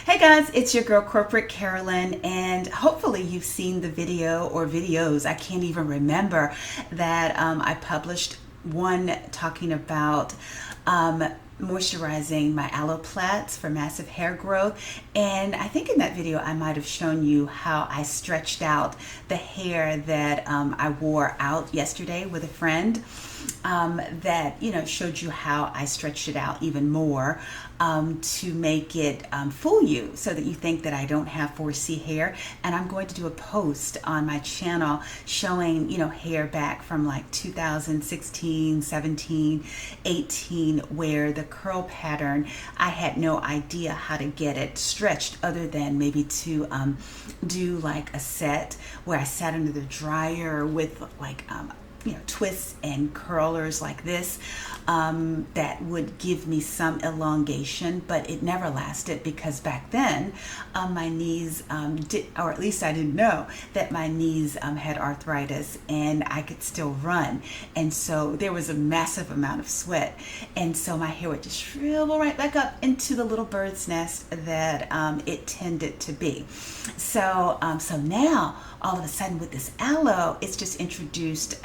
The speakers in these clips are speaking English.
Hey guys, it's your girl Corporate Carolyn, and hopefully you've seen the video or videos, I can't even remember, that I published one talking about moisturizing my aloe plaits for massive hair growth. And I think in that video I might have shown you how I stretched out the hair that I wore out yesterday with a friend. That showed you how I stretched it out even more to make it fool you, so that you think that I don't have 4C hair. And I'm going to do a post on my channel showing hair back from like 2016, 17, 18, where the curl pattern, I had no idea how to get it stretched other than maybe to do like a set where I sat under the dryer with like twists and curlers like this that would give me some elongation, but it never lasted because back then my knees or at least I didn't know that my knees had arthritis and I could still run, and so there was a massive amount of sweat, and so my hair would just shrivel right back up into the little bird's nest that it tended to be. So now all of a sudden with this aloe, it's just introduced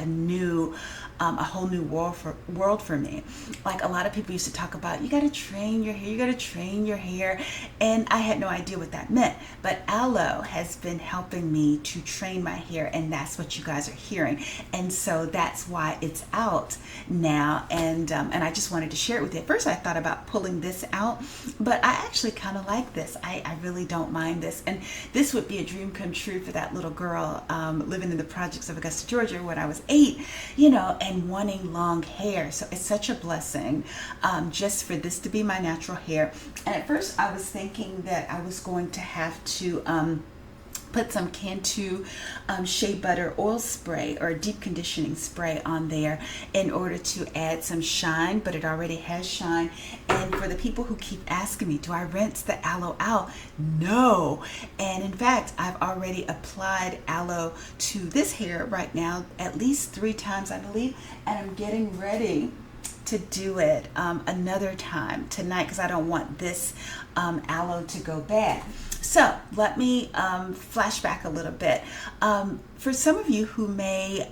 a whole new world for me. Like, a lot of people used to talk about, you got to train your hair, you got to train your hair, and I had no idea what that meant. But aloe has been helping me to train my hair, and that's what you guys are hearing. And so that's why it's out now, and I just wanted to share it with you. At first I thought about pulling this out, but I actually kind of like this. I really don't mind this, and this would be a dream come true for that little girl living in the projects of Augusta, Georgia when I was 8, and wanting long hair. So it's such a blessing just for this to be my natural hair. And at first I was thinking that I was going to have to put some Cantu shea butter oil spray or deep conditioning spray on there in order to add some shine, but it already has shine. And for the people who keep asking me, do I rinse the aloe out? No. And in fact, I've already applied aloe to this hair right now at least 3 times, I believe, and I'm getting ready to do it another time tonight because I don't want this aloe to go bad. So let me flash back a little bit. For some of you who may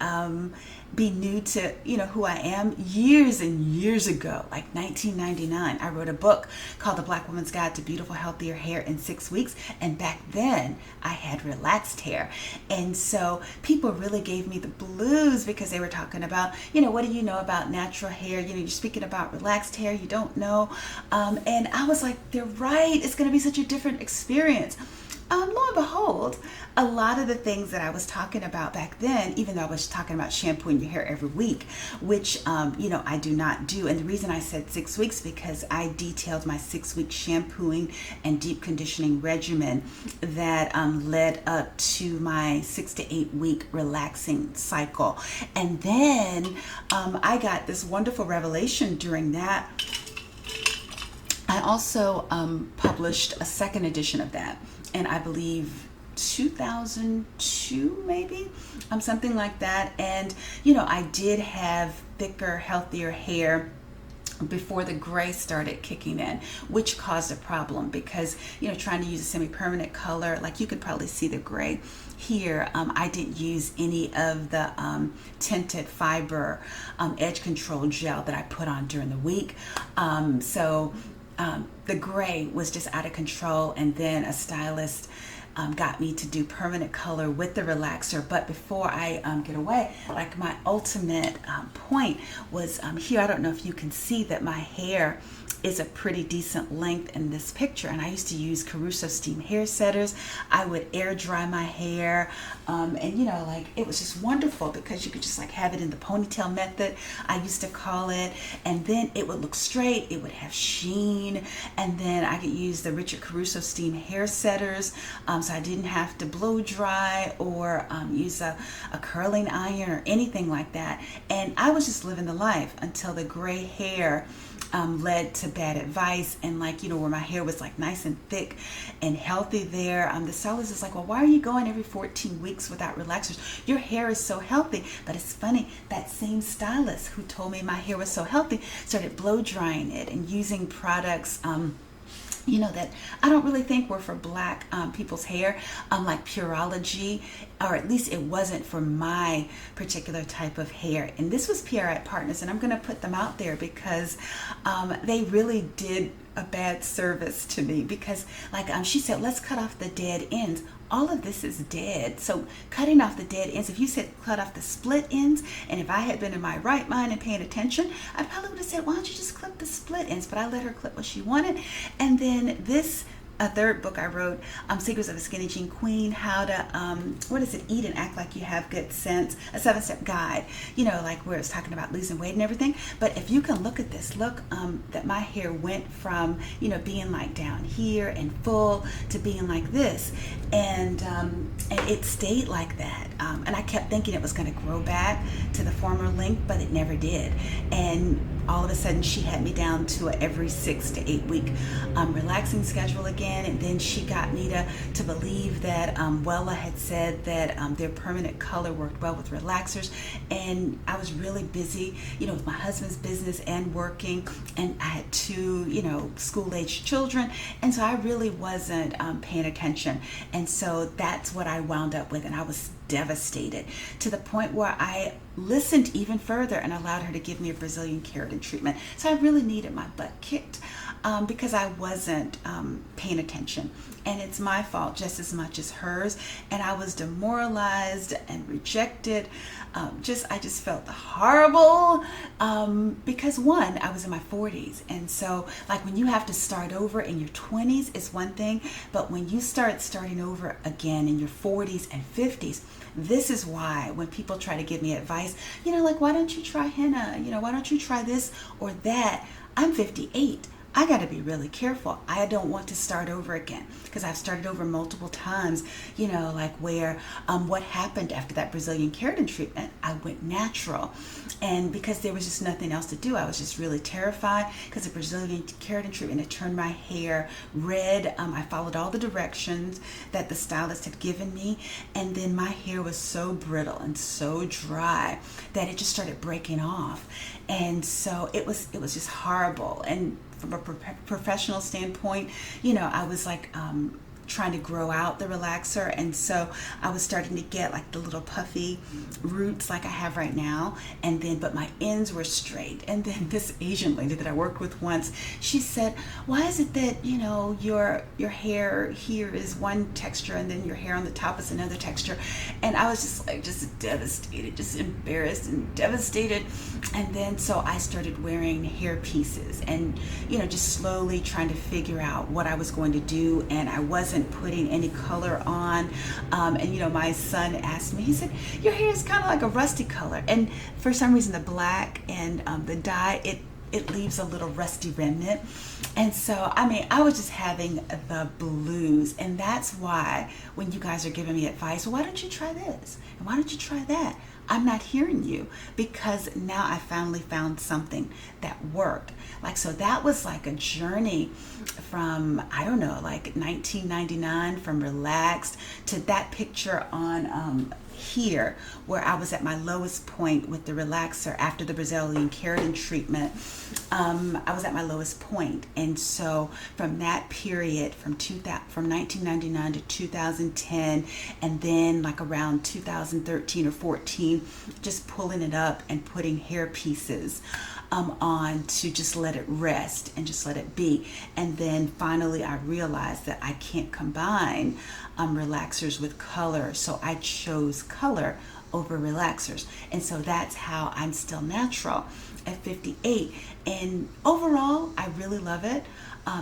be new to who I am, years and years ago, like 1999, I wrote a book called The Black Woman's Guide to Beautiful, Healthier Hair in 6 Weeks. And back then I had relaxed hair. And so people really gave me the blues because they were talking about, what do you know about natural hair? You're speaking about relaxed hair, you don't know. And I was like, they're right. It's going to be such a different experience. Lo and behold, a lot of the things that I was talking about back then, even though I was talking about shampooing your hair every week, which, I do not do. And the reason I said 6 weeks, because I detailed my 6-week shampooing and deep conditioning regimen that led up to my 6 to 8 week relaxing cycle. And then I got this wonderful revelation during that. I also published a second edition of that, and I believe 2002 maybe, something like that. And I did have thicker, healthier hair before the gray started kicking in, which caused a problem because trying to use a semi-permanent color, like you could probably see the gray here, I didn't use any of the tinted fiber edge control gel that I put on during the week. So the gray was just out of control, and then a stylist got me to do permanent color with the relaxer. But before I get away, like, my ultimate point was here. I don't know if you can see that my hair is a pretty decent length in this picture, and I used to use Caruso steam hair setters. I would air dry my hair, and it was just wonderful because you could just like have it in the ponytail method, I used to call it, and then it would look straight, it would have sheen. And then I could use the Richard Caruso steam hair setters, so I didn't have to blow dry or use a curling iron or anything like that. And I was just living the life until the gray hair led to bad advice, and where my hair was like nice and thick and healthy there, the stylist is like, well, why are you going every 14 weeks without relaxers? Your hair is so healthy. But it's funny, that same stylist who told me my hair was so healthy started blow drying it and using products that I don't really think were for black people's hair, like Pureology, or at least it wasn't for my particular type of hair. And this was PR Partners, and I'm going to put them out there because they really did a bad service to me, because like she said, let's cut off the dead ends. All of this is dead. So cutting off the dead ends, if you said cut off the split ends, and if I had been in my right mind and paying attention, I probably would have said, why don't you just clip the split ends? But I let her clip what she wanted. And then this, a third book I wrote, Secrets of a Skinny Jean Queen, how to, eat and act like you have good sense, a 7-step guide, like where it's talking about losing weight and everything. But if you can look at this, look that my hair went from, being like down here and full to being like this. And it stayed like that. And I kept thinking it was going to grow back to the former length, but it never did. And all of a sudden she had me down to a every 6 to 8 week relaxing schedule again. And then she got me to believe that Wella had said that their permanent color worked well with relaxers. And I was really busy, with my husband's business and working, and I had 2, school-aged children. And so I really wasn't paying attention. And so that's what I wound up with. And I was devastated, to the point where I listened even further and allowed her to give me a Brazilian keratin treatment. So I really needed my butt kicked because I wasn't paying attention. And it's my fault just as much as hers. And I was demoralized and rejected. I just felt horrible because one, I was in my 40s. And so like when you have to start over in your 20s is one thing, but when you starting over again in your 40s and 50s, this is why when people try to give me advice, like, why don't you try henna? Why don't you try this or that? I'm 58. I got to be really careful. I don't want to start over again, because I've started over multiple times, like where what happened after that Brazilian keratin treatment, I went natural. And because there was just nothing else to do, I was just really terrified, because the Brazilian keratin treatment had turned my hair red. I followed all the directions that the stylist had given me, and then my hair was so brittle and so dry that it just started breaking off. And so it was just horrible. And from a professional standpoint, I was like trying to grow out the relaxer, and so I was starting to get like the little puffy roots like I have right now, and then but my ends were straight. And then this Asian lady that I worked with once, she said, why is it that your hair here is one texture and then your hair on the top is another texture? And I was just devastated, just embarrassed and devastated. And then so I started wearing hair pieces and just slowly trying to figure out what I was going to do. And I wasn't putting any color on, and my son asked me, he said, your hair is kind of like a rusty color. And for some reason the black and the dye, it leaves a little rusty remnant. And so I was just having the blues. And that's why when you guys are giving me advice, well, why don't you try this and why don't you try that, I'm not hearing you, because now I finally found something that worked. So that was like a journey from, I don't know, like 1999, from relaxed to that picture on here, where I was at my lowest point with the relaxer after the Brazilian keratin treatment. I was at my lowest point. And so from that period, from 1999 to 2010, and then like around 2013 or 14, just pulling it up and putting hair pieces on to just let it rest and just let it be. And then finally I realized that I can't combine relaxers with color, so I chose color over relaxers. And so that's how I'm still natural at 58. And overall, I really love it.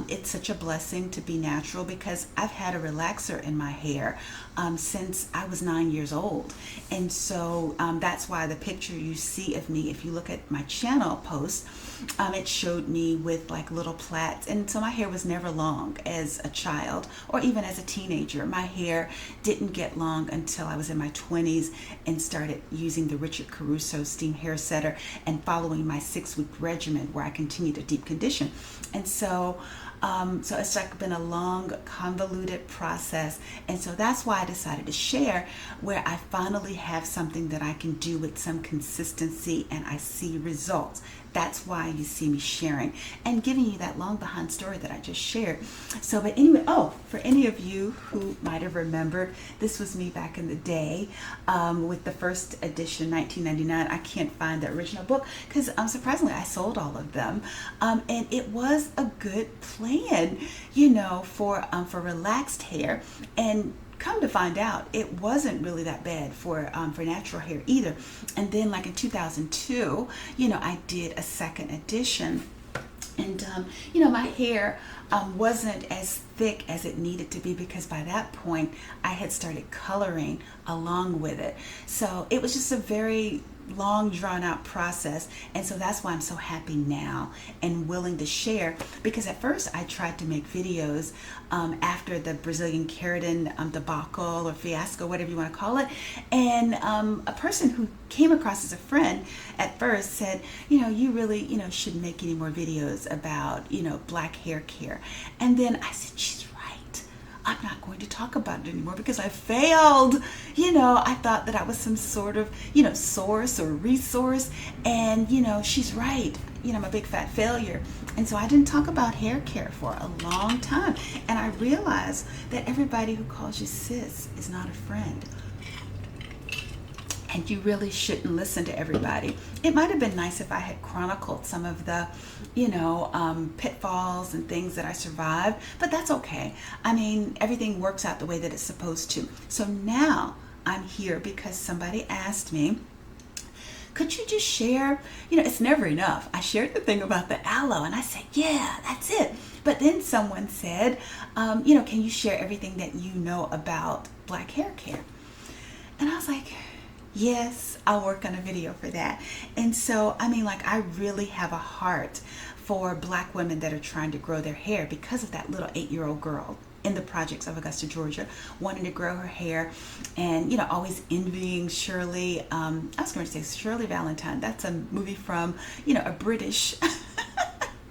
It's such a blessing to be natural, because I've had a relaxer in my hair since I was 9 years old. And so that's why the picture you see of me, if you look at my channel post, it showed me with like little plaits. And so my hair was never long as a child or even as a teenager. My hair didn't get long until I was in my 20s and started using the Richard Caruso steam hair setter and following my 6-week regimen where I continued to deep condition. And so it's like been a long, convoluted process. And so that's why I decided to share, where I finally have something that I can do with some consistency and I see results. that's why you see me sharing and giving you that long behind story that I just shared. So, but anyway, for any of you who might have remembered, this was me back in the day with the first edition, 1999. I can't find the original book because surprisingly, I sold all of them. And it was a good plan, for relaxed hair. And come to find out, it wasn't really that bad for natural hair either. And then, like in 2002, I did a second edition, and my hair wasn't as thick as it needed to be because by that point I had started coloring along with it. So it was just a very long drawn out process, and so that's why I'm so happy now and willing to share, because at first I tried to make videos after the Brazilian keratin debacle or fiasco, whatever you want to call it, and a person who came across as a friend at first said, you really shouldn't make any more videos about black hair care. And then I said, she's right, I'm not going to talk about it anymore because I failed. I thought that I was some sort of, source or resource. And, she's right. I'm a big fat failure. And so I didn't talk about hair care for a long time. And I realized that everybody who calls you sis is not a friend. And you really shouldn't listen to everybody. It might have been nice if I had chronicled some of the, pitfalls and things that I survived, but that's okay. I mean, everything works out the way that it's supposed to. So now I'm here because somebody asked me, could you just share, it's never enough. I shared the thing about the aloe and I said, yeah, that's it. But then someone said, can you share everything that you know about black hair care? And I was like, yes, I'll work on a video for that. And so, I really have a heart for black women that are trying to grow their hair because of that little 8-year-old girl in the projects of Augusta, Georgia, wanting to grow her hair and, always envying Shirley. I was going to say Shirley Valentine. That's a movie from, a British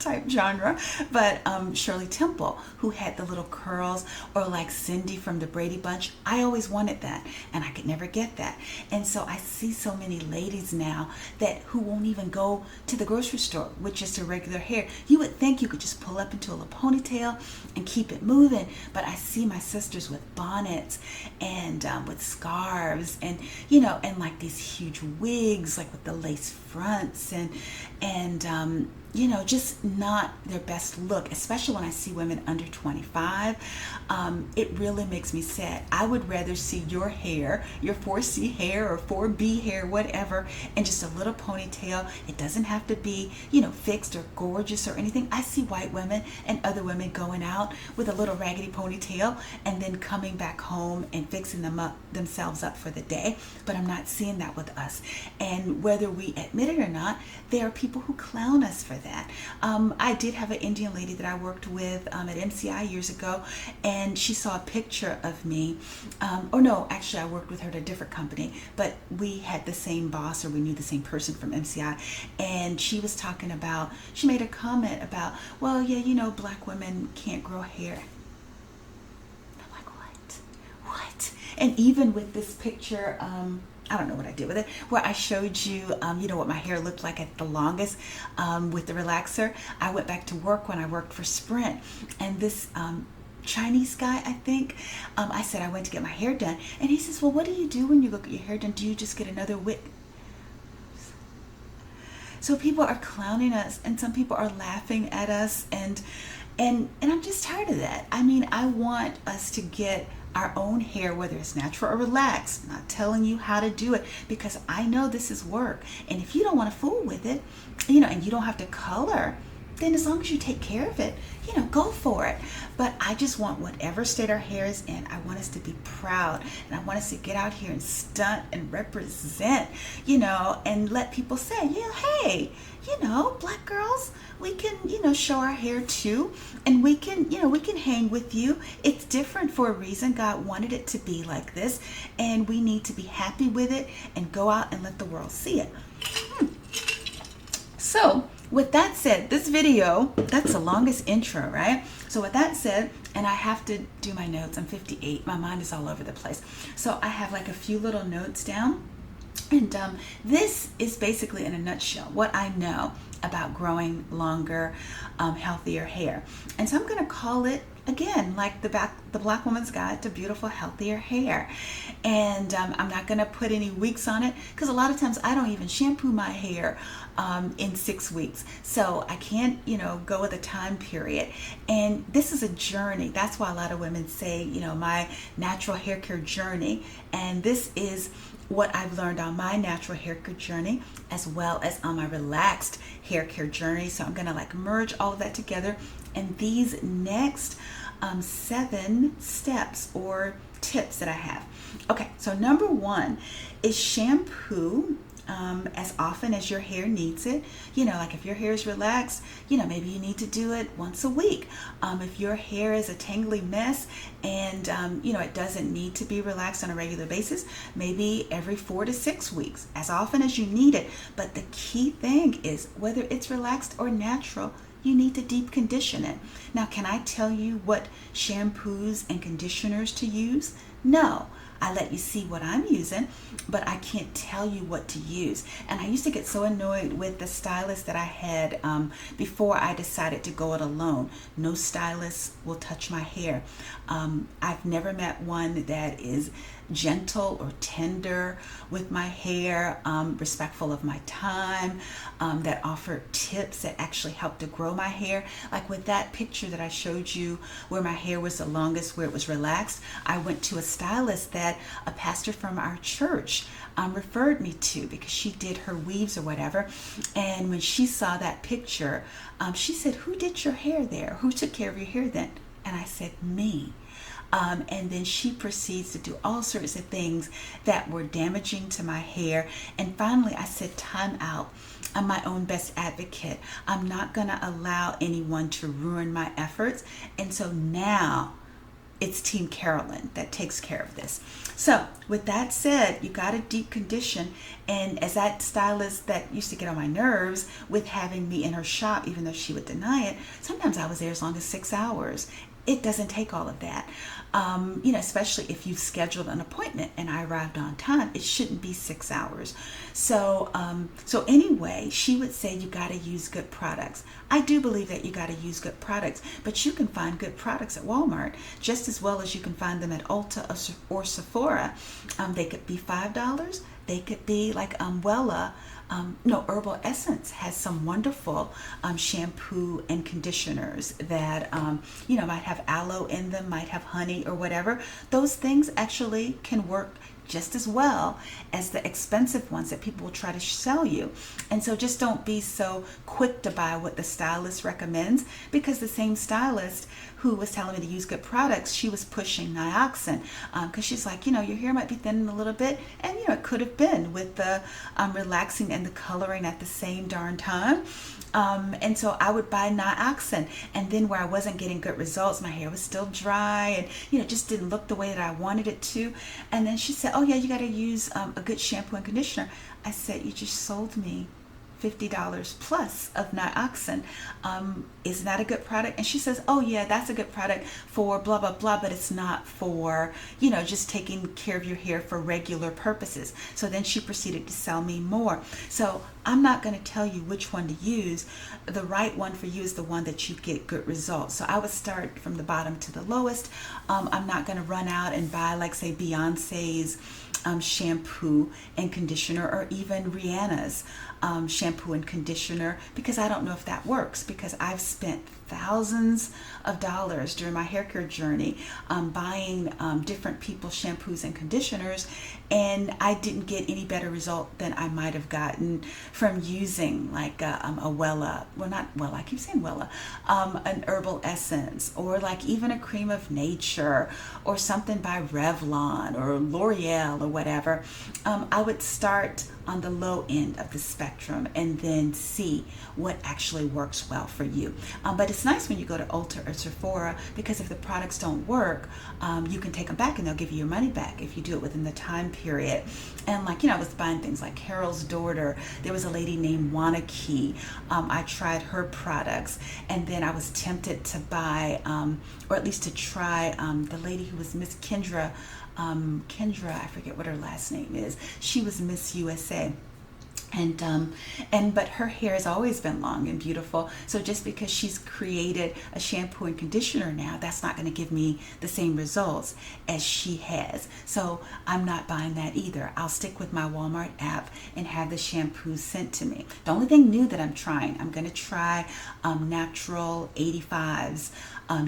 type genre, but Shirley Temple, who had the little curls, or like Cindy from the Brady Bunch. I always wanted that, and I could never get that. And so I see so many ladies now who won't even go to the grocery store with just a regular hair. You would think you could just pull up into a little ponytail and keep it moving, but I see my sisters with bonnets and with scarves and and like these huge wigs, like with the lace fronts and just not their best look, especially when I see women under 25. It really makes me sad. I would rather see your hair, your 4C hair or 4B hair, whatever, and just a little ponytail. It doesn't have to be, fixed or gorgeous or anything. I see white women and other women going out with a little raggedy ponytail and then coming back home and fixing themselves up for the day. But I'm not seeing that with us. And whether we admit it or not, there are people who clown us for that. I did have an Indian lady that I worked with at MCI years ago, and she saw a picture of me. Actually, I worked with her at a different company, but we had the same boss, or we knew the same person from MCI, and she was talking about, she made a comment about, well, yeah, black women can't grow hair. I'm like, what? And even with this picture, I don't know what I did with it, where I showed you, what my hair looked like at the longest with the relaxer. I went back to work when I worked for Sprint, and this Chinese guy, I think, I said I went to get my hair done, and he says, well, what do you do when you go get your hair done? Do you just get another wig? So people are clowning us, and some people are laughing at us, and I'm just tired of that. I want us to get our own hair, whether it's natural or relaxed. I'm not telling you how to do it because I know this is work. And if you don't want to fool with it, and you don't have to color, then as long as you take care of it, go for it. But I just want whatever state our hair is in, I want us to be proud, and I want us to get out here and stunt and represent, and let people say, hey, black girls, we can, show our hair too, and we can hang with you. It's different for a reason. God wanted it to be like this, and we need to be happy with it and go out and let the world see it. So with that said, this video, that's the longest intro, right? So with that said, and I have to do my notes, I'm 58, my mind is all over the place. So I have like a few little notes down. And this is basically, in a nutshell, what I know about growing longer, healthier hair. And so I'm going to call it again, like the Black Woman's Guide to Beautiful, Healthier Hair. And I'm not going to put any weeks on it because a lot of times I don't even shampoo my hair in 6 weeks. So I can't, go with a time period. And this is a journey. That's why a lot of women say, my natural hair care journey. And this is what I've learned on my natural hair care journey as well as on my relaxed hair care journey. So I'm going to merge all of that together. And these next 7 steps or tips that I have. Okay, so number 1 is shampoo as often as your hair needs it. If your hair is relaxed, maybe you need to do it once a week. If your hair is a tangly mess and, it doesn't need to be relaxed on a regular basis, maybe every 4 to 6 weeks, as often as you need it. But the key thing is whether it's relaxed or natural, you need to deep condition it. Now, can I tell you what shampoos and conditioners to use? No. I let you see what I'm using, but I can't tell you what to use. And I used to get so annoyed with the stylist that I had before I decided to go it alone. No stylist will touch my hair. I've never met one that is gentle or tender with my hair, respectful of my time, that offer tips that actually help to grow my hair. Like with that picture that I showed you where my hair was the longest, where it was relaxed, I went to a stylist that a pastor from our church referred me to because she did her weaves or whatever. And when she saw that picture, she said, "Who did your hair there? Who took care of your hair then?" And I said, "Me." And then she proceeds to do all sorts of things that were damaging to my hair. And finally, I said, time out. I'm my own best advocate. I'm not going to allow anyone to ruin my efforts. And so now it's Team Carolyn that takes care of this. So with that said, you got to deep condition. And as that stylist that used to get on my nerves with having me in her shop, even though she would deny it, sometimes I was there as long as 6 hours. It doesn't take all of that, especially if you've scheduled an appointment and I arrived on time. It shouldn't be 6 hours. So anyway, she would say you got to use good products. I do believe that you got to use good products, but you can find good products at Walmart just as well as you can find them at Ulta or Sephora. They could be $5. They could be like Wella. Herbal Essence has some wonderful shampoo and conditioners that, might have aloe in them, might have honey or whatever. Those things actually can work just as well as the expensive ones that people will try to sell you. And so just don't be so quick to buy what the stylist recommends, because the same stylist who was telling me to use good products, she was pushing Nioxin because she's like, your hair might be thinning a little bit, and it could have been with the relaxing and the coloring at the same darn time. And so I would buy Nioxin, and then where I wasn't getting good results, my hair was still dry and it just didn't look the way that I wanted it to. And then she said, "Oh yeah, you got to use a good shampoo and conditioner." I said, "You just sold me $50 plus of Nioxin. Isn't that a good product?" And she says, "Oh yeah, that's a good product for blah blah blah, but it's not for just taking care of your hair for regular purposes." So then she proceeded to sell me more. So I'm not going to tell you which one to use. The right one for you is the one that you get good results. So I would start from the bottom to the lowest. I'm not going to run out and buy, like, say, Beyonce's shampoo and conditioner, or even Rihanna's shampoo and conditioner, because I don't know if that works, because I've spent thousands of dollars during my hair care journey buying different people's shampoos and conditioners, and I didn't get any better result than I might have gotten from using like a Wella, well, not Wella, I keep saying Wella, an Herbal Essence, or like even a Cream of Nature, or something by Revlon or L'Oreal or whatever. I would start on the low end of the spectrum and then see what actually works well for you. But it's nice when you go to Ulta or Sephora, because if the products don't work, you can take them back and they'll give you your money back if you do it within the time period. And like, I was buying things like Carol's Daughter. There was a lady named Wanakey. I tried her products, and then I was tempted to buy, or at least to try, the lady who was Miss Kendra, I forget what her last name is. She was Miss USA. But her hair has always been long and beautiful. So just because she's created a shampoo and conditioner now, that's not going to give me the same results as she has. So I'm not buying that either. I'll stick with my Walmart app and have the shampoo sent to me. The only thing new that I'm trying, I'm going to try Natural 85's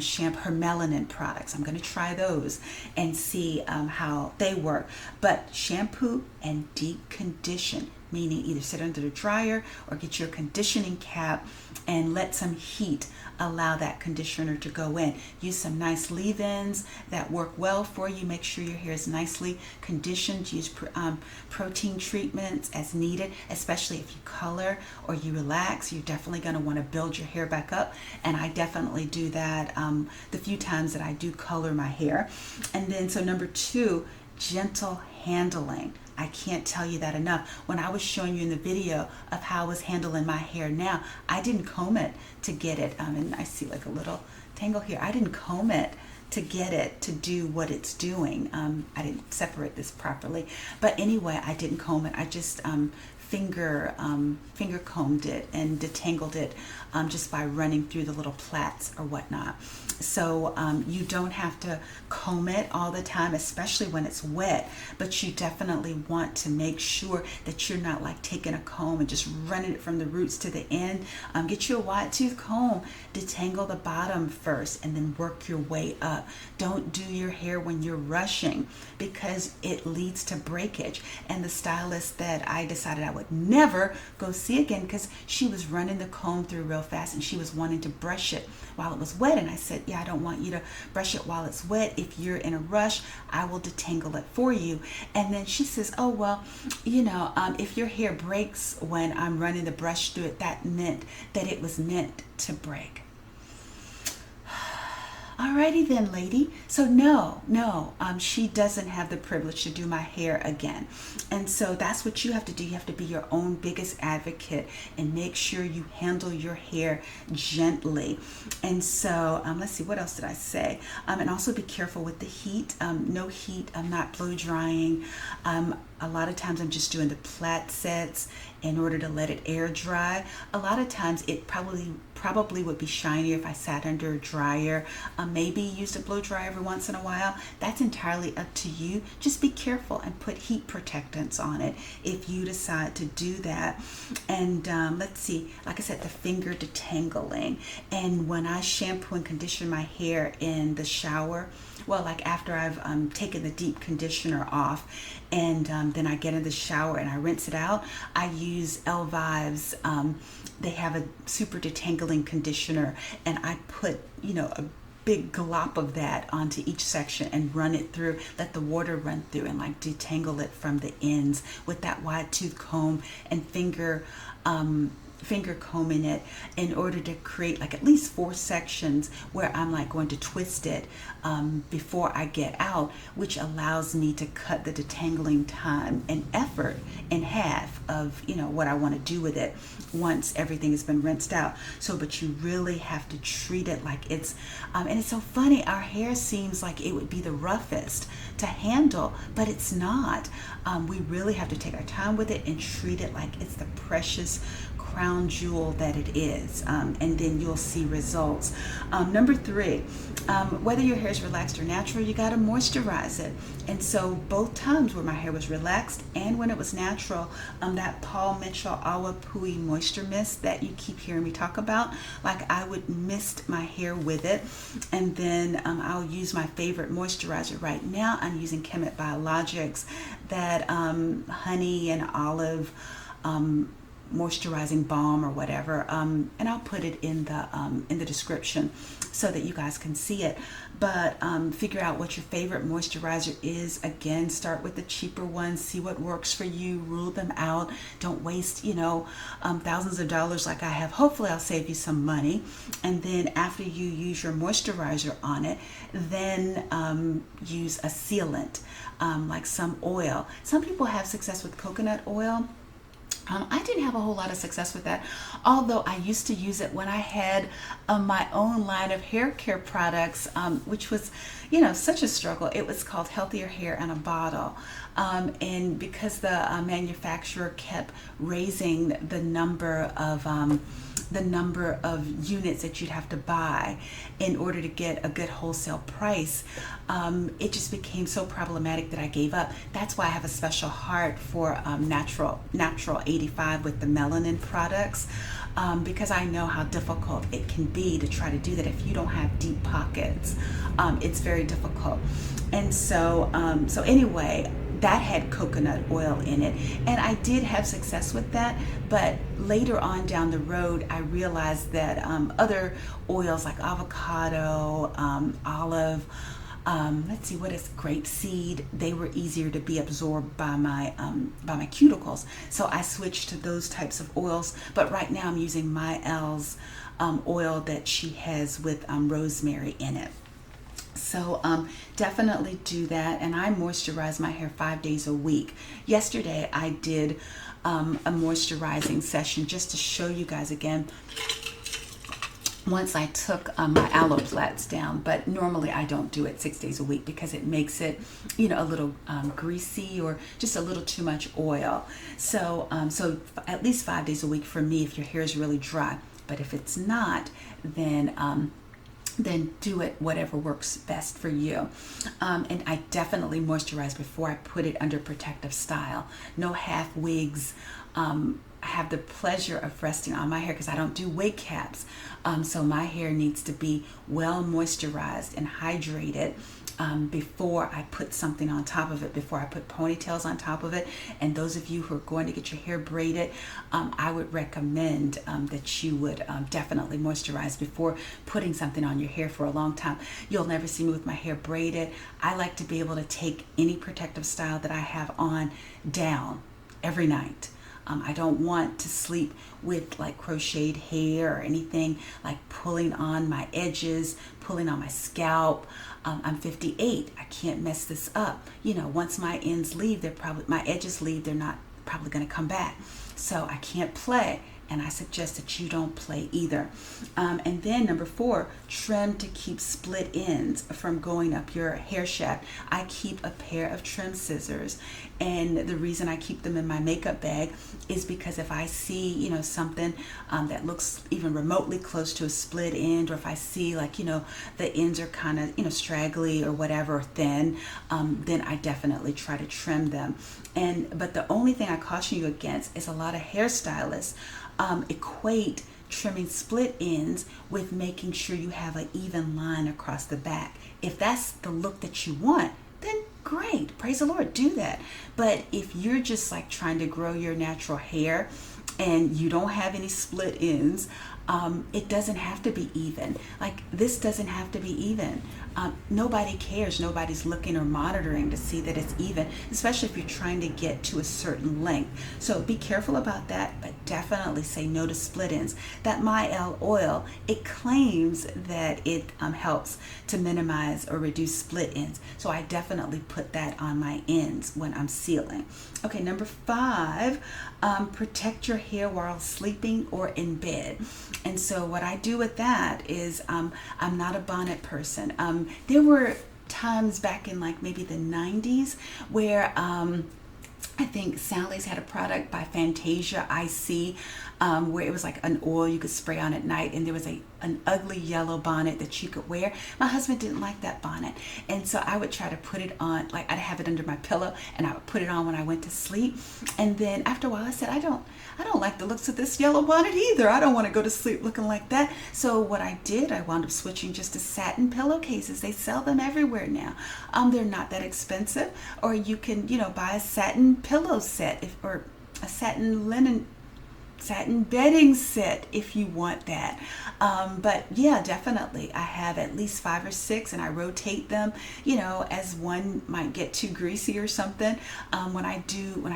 shampoo, her melanin products. I'm going to try those and see how they work. But shampoo and deep condition, meaning either sit under the dryer or get your conditioning cap and let some heat allow that conditioner to go in. Use some nice leave-ins that work well for you. Make sure your hair is nicely conditioned. Use protein treatments as needed, especially if you color or you relax. You're definitely going to want to build your hair back up, and I definitely do that the few times that I do color my hair. And then, so number 2, gentle handling. I can't tell you that enough. When I was showing you in the video of how I was handling my hair now, I didn't comb it to get it, and I see like a little tangle here. I didn't comb it to get it to do what it's doing. I didn't separate this properly. But anyway, I didn't comb it. I just finger combed it and detangled it just by running through the little plaits or whatnot. So you don't have to comb it all the time, especially when it's wet, but you definitely want to make sure that you're not like taking a comb and just running it from the roots to the end. Get you a wide tooth comb, detangle the bottom first, and then work your way up. Don't do your hair when you're rushing, because it leads to breakage. And the stylist that I decided I would never go see again, because she was running the comb through real fast and she was wanting to brush it while it was wet. And I said, yeah, I don't want you to brush it while it's wet. If you're in a rush, I will detangle it for you. And then she says, oh, well, if your hair breaks when I'm running the brush through it, that meant that it was meant to break. Alrighty then, lady. So no, she doesn't have the privilege to do my hair again. And so that's what you have to do. You have to be your own biggest advocate and make sure you handle your hair gently. And so let's see, what else did I say? And also be careful with the heat. No heat. I'm not blow drying. A lot of times I'm just doing the plait sets in order to let it air dry. A lot of times it probably would be shinier if I sat under a dryer. Maybe used a blow dryer every once in a while. That's entirely up to you. Just be careful and put heat protectants on it if you decide to do that. And let's see, like I said, the finger detangling. And when I shampoo and condition my hair in the shower, well, like after I've taken the deep conditioner off, and then I get in the shower and I rinse it out, I use Elvive's, they have a super detangling conditioner, and I put, a big glop of that onto each section and run it through, let the water run through and like detangle it from the ends with that wide tooth comb and finger combing it in order to create like at least 4 sections where I'm like going to twist it before I get out, which allows me to cut the detangling time and effort in half of what I want to do with it once everything has been rinsed out. So but you really have to treat it like it's and it's so funny, our hair seems like it would be the roughest to handle, but it's not. We really have to take our time with it and treat it like it's the precious crown jewel that it is, and then you'll see results. Number 3, whether your hair is relaxed or natural, you got to moisturize it. And so both times where my hair was relaxed and when it was natural, that Paul Mitchell Awa Pui moisture mist that you keep hearing me talk about, like I would mist my hair with it, and then I'll use my favorite moisturizer. Right now I'm using Chemet Biologics, that honey and olive moisturizing balm or whatever, and I'll put it in the description so that you guys can see it. But figure out what your favorite moisturizer is. Again, start with the cheaper ones, see what works for you, rule them out. Don't waste, thousands of dollars like I have. Hopefully I'll save you some money. And then after you use your moisturizer on it, then use a sealant, like some oil. Some people have success with coconut oil. I didn't have a whole lot of success with that, although I used to use it when I had my own line of hair care products, which was, such a struggle. It was called Healthier Hair in a Bottle. And because the manufacturer kept raising the number of units that you'd have to buy in order to get a good wholesale price, it just became so problematic that I gave up. That's why I have a special heart for Natural 85 with the melanin products, because I know how difficult it can be to try to do that if you don't have deep pockets. It's very difficult. And so anyway, that had coconut oil in it, and I did have success with that. But later on down the road, I realized that other oils like avocado, olive, let's see, what is grapeseed, they were easier to be absorbed by my cuticles. So I switched to those types of oils. But right now I'm using my Elle's oil that she has with rosemary in it. So definitely do that. And I moisturize my hair 5 days a week. Yesterday I did a moisturizing session just to show you guys again. Once I took my aloe plaits down, but normally I don't do it 6 days a week because it makes it, a little greasy or just a little too much oil. So at least 5 days a week for me if your hair is really dry. But if it's not, then do it whatever works best for you. And I definitely moisturize before I put it under protective style. No half wigs. I have the pleasure of resting on my hair because I don't do wig caps. So my hair needs to be well moisturized and hydrated before I put something on top of it, before I put ponytails on top of it. And those of you who are going to get your hair braided, I would recommend that you would definitely moisturize before putting something on your hair for a long time. You'll never see me with my hair braided. I like to be able to take any protective style that I have on down every night. I don't want to sleep with like crocheted hair or anything like pulling on my edges, pulling on my scalp. I'm 58. I can't mess this up. Once my ends leave, my edges leave, they're not probably going to come back. So I can't play. And I suggest that you don't play either. And then number 4, trim to keep split ends from going up your hair shaft. I keep a pair of trim scissors, and the reason I keep them in my makeup bag is because if I see, something that looks even remotely close to a split end, or if I see like, the ends are kind of, straggly or whatever, thin, then I definitely try to trim them. But the only thing I caution you against is a lot of hairstylists equate trimming split ends with making sure you have an even line across the back. If that's the look that you want, then great, praise the Lord, do that. But if you're just like trying to grow your natural hair and you don't have any split ends, it doesn't have to be even. Like this doesn't have to be even. Nobody cares. Nobody's looking or monitoring to see that it's even, especially if you're trying to get to a certain length. So be careful about that, but definitely say no to split ends. That My Elle oil, it claims that it helps to minimize or reduce split ends. So I definitely put that on my ends when I'm sealing. Okay, number 5, protect your hair while sleeping or in bed. And so what I do with that is I'm not a bonnet person. There were times back in like maybe the 90s where I think Sally's had a product by Fantasia IC where it was like an oil you could spray on at night, and there was an ugly yellow bonnet that you could wear. My husband didn't like that bonnet, and so I would try to put it on, like I'd have it under my pillow and I would put it on when I went to sleep. And then after a while I said, I don't like the looks of this yellow bonnet either. I don't want to go to sleep looking like that. So what I did, I wound up switching just to satin pillowcases. They sell them everywhere now. They're not that expensive, or you can, buy a satin pillow set or a satin linen satin bedding set if you want that. But yeah, definitely. I have at least 5 or 6 and I rotate them, as one might get too greasy or something. When I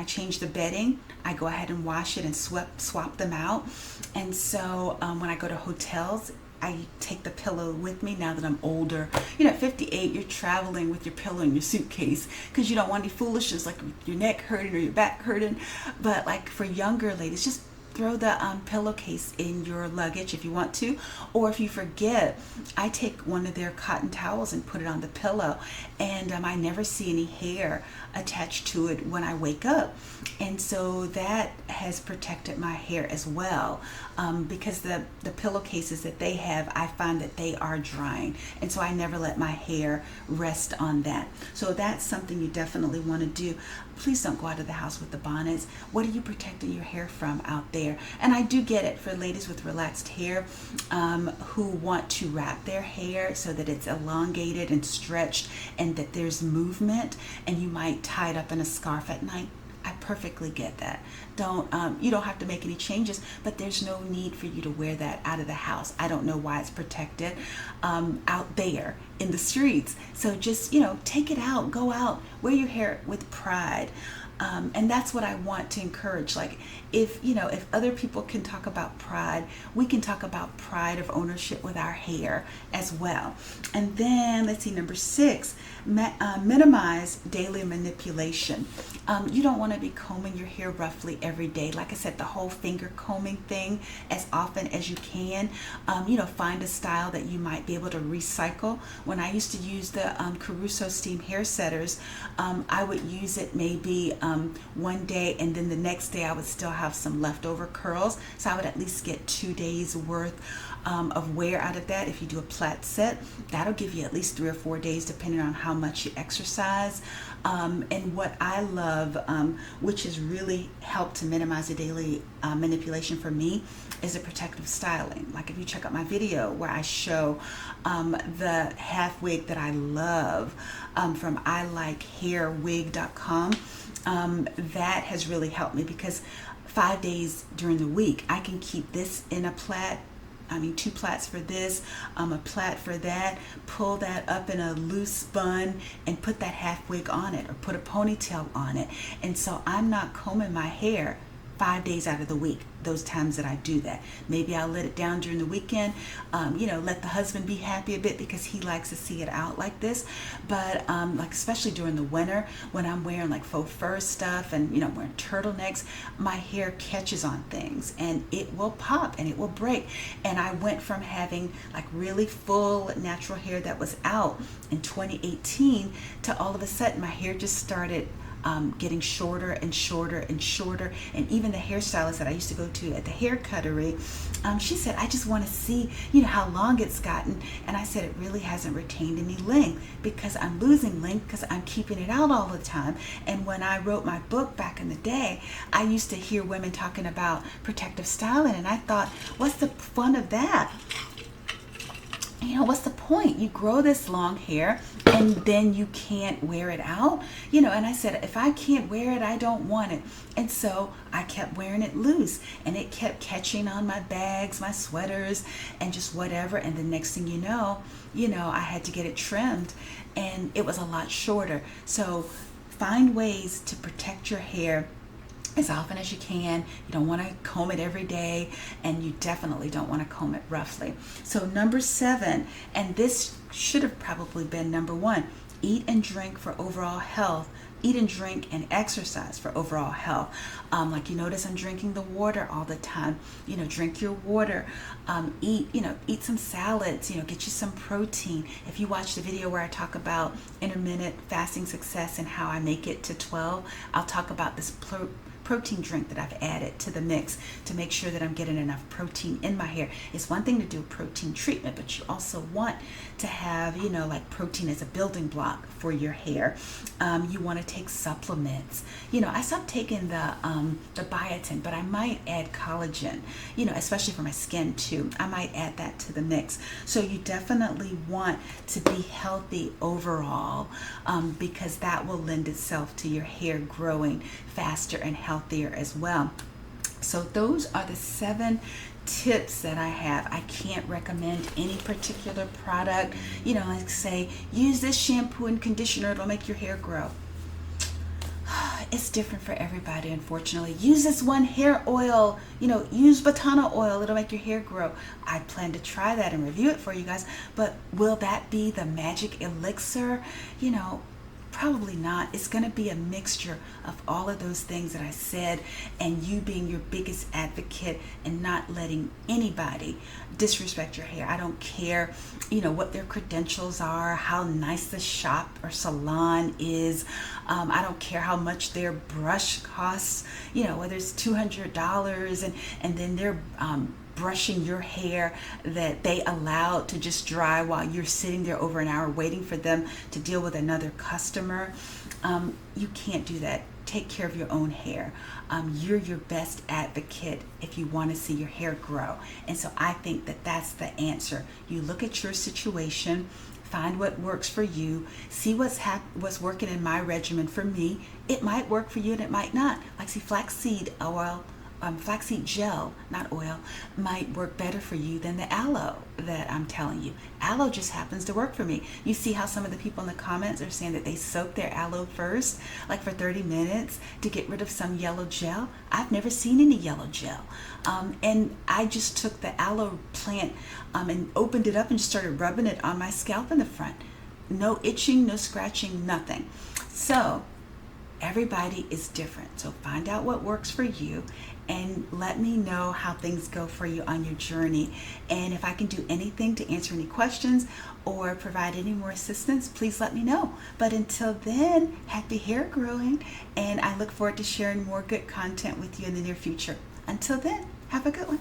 change the bedding, I go ahead and wash it and swap them out. And so when I go to hotels, I take the pillow with me now that I'm older. At 58, you're traveling with your pillow in your suitcase because you don't want any foolishness like your neck hurting or your back hurting. But like for younger ladies, just throw the pillowcase in your luggage if you want to, or if you forget, I take one of their cotton towels and put it on the pillow, and I never see any hair attached to it when I wake up. And so that has protected my hair as well, because the pillowcases that they have, I find that they are drying, and so I never let my hair rest on that. So that's something you definitely want to do. Please don't go out of the house with the bonnets. What are you protecting your hair from out there? And I do get it for ladies with relaxed hair who want to wrap their hair so that it's elongated and stretched and that there's movement, and you might tie it up in a scarf at night. I perfectly get that. You don't have to make any changes, but there's no need for you to wear that out of the house. I don't know why it's protected out there in the streets. So just, take it out, go out, wear your hair with pride. And that's what I want to encourage. Like, if other people can talk about pride, we can talk about pride of ownership with our hair as well. And then let's see, number 6, minimize daily manipulation. You don't want to be combing your hair roughly every day. Like I said, the whole finger combing thing as often as you can. Find a style that you might be able to recycle. When I used to use the Caruso steam hair setters, I would use it maybe one day, and then the next day I would still have some leftover curls, so I would at least get 2 days worth of wear out of that. If you do a plait set, that'll give you at least 3 or 4 days depending on how much you exercise. And what I love, which has really helped to minimize the daily manipulation for me, is the protective styling. Like if you check out my video where I show the half wig that I love from ilikehairwig.com, that has really helped me because 5 days during the week I can keep this in a plait. 2 plaits for this, a plait for that, pull that up in a loose bun and put that half wig on it or put a ponytail on it. And so I'm not combing my hair 5 days out of the week, those times that I do that. Maybe I'll let it down during the weekend, let the husband be happy a bit because he likes to see it out like this. But like especially during the winter when I'm wearing like faux fur stuff and wearing turtlenecks, my hair catches on things and it will pop and it will break. And I went from having like really full natural hair that was out in 2018 to all of a sudden my hair just started getting shorter and shorter and shorter. And even the hairstylist that I used to go to at the hair cuttery, she said, I just want to see how long it's gotten. And I said, it really hasn't retained any length because I'm losing length because I'm keeping it out all the time. And when I wrote my book back in the day, I used to hear women talking about protective styling, and I thought, what's the fun of that? What's the point? You grow this long hair and then you can't wear it out, and I said, if I can't wear it, I don't want it. And so I kept wearing it loose and it kept catching on my bags, my sweaters, and just whatever. And the next thing you know, I had to get it trimmed and it was a lot shorter. So find ways to protect your hair as often as you can. You don't want to comb it every day, and you definitely don't want to comb it roughly. So number 7, and this should have probably been number 1, eat and drink for overall health. Eat and drink and exercise for overall health. Like you notice I'm drinking the water all the time. Drink your water. Eat some salads. Get you some protein. If you watch the video where I talk about intermittent fasting success and how I make it to 12, I'll talk about this protein drink that I've added to the mix to make sure that I'm getting enough protein in my hair. It's one thing to do a protein treatment, but you also want to have, like protein as a building block for your hair. You want to take supplements. I stopped taking the biotin, but I might add collagen, especially for my skin too. I might add that to the mix. So you definitely want to be healthy overall, because that will lend itself to your hair growing faster and healthier as well. So those are the 7 tips that I have. I can't recommend any particular product. Like say, use this shampoo and conditioner, it'll make your hair grow. It's different for everybody, unfortunately. Use this one hair oil, use Botana oil, it'll make your hair grow. I plan to try that and review it for you guys, but will that be the magic elixir? Probably not. It's going to be a mixture of all of those things that I said, and you being your biggest advocate and not letting anybody disrespect your hair. I don't care, what their credentials are, how nice the shop or salon is. I don't care how much their brush costs, whether it's $200 and then they're brushing your hair that they allowed to just dry while you're sitting there over an hour waiting for them to deal with another customer. You can't do that. Take care of your own hair. You're your best advocate if you want to see your hair grow. And so I think that that's the answer. You look at your situation, find what works for you, see what's working in my regimen for me. It might work for you and it might not. Like see, flaxseed oil, flaxseed gel, not oil, might work better for you than the aloe that I'm telling you. Aloe just happens to work for me. You see how some of the people in the comments are saying that they soak their aloe first, like for 30 minutes to get rid of some yellow gel. I've never seen any yellow gel. And I just took the aloe plant and opened it up and started rubbing it on my scalp in the front. No itching, no scratching, nothing. So everybody is different. So find out what works for you and let me know how things go for you on your journey. And if I can do anything to answer any questions or provide any more assistance, please let me know. But until then, happy hair growing, and I look forward to sharing more good content with you in the near future. Until then, have a good one.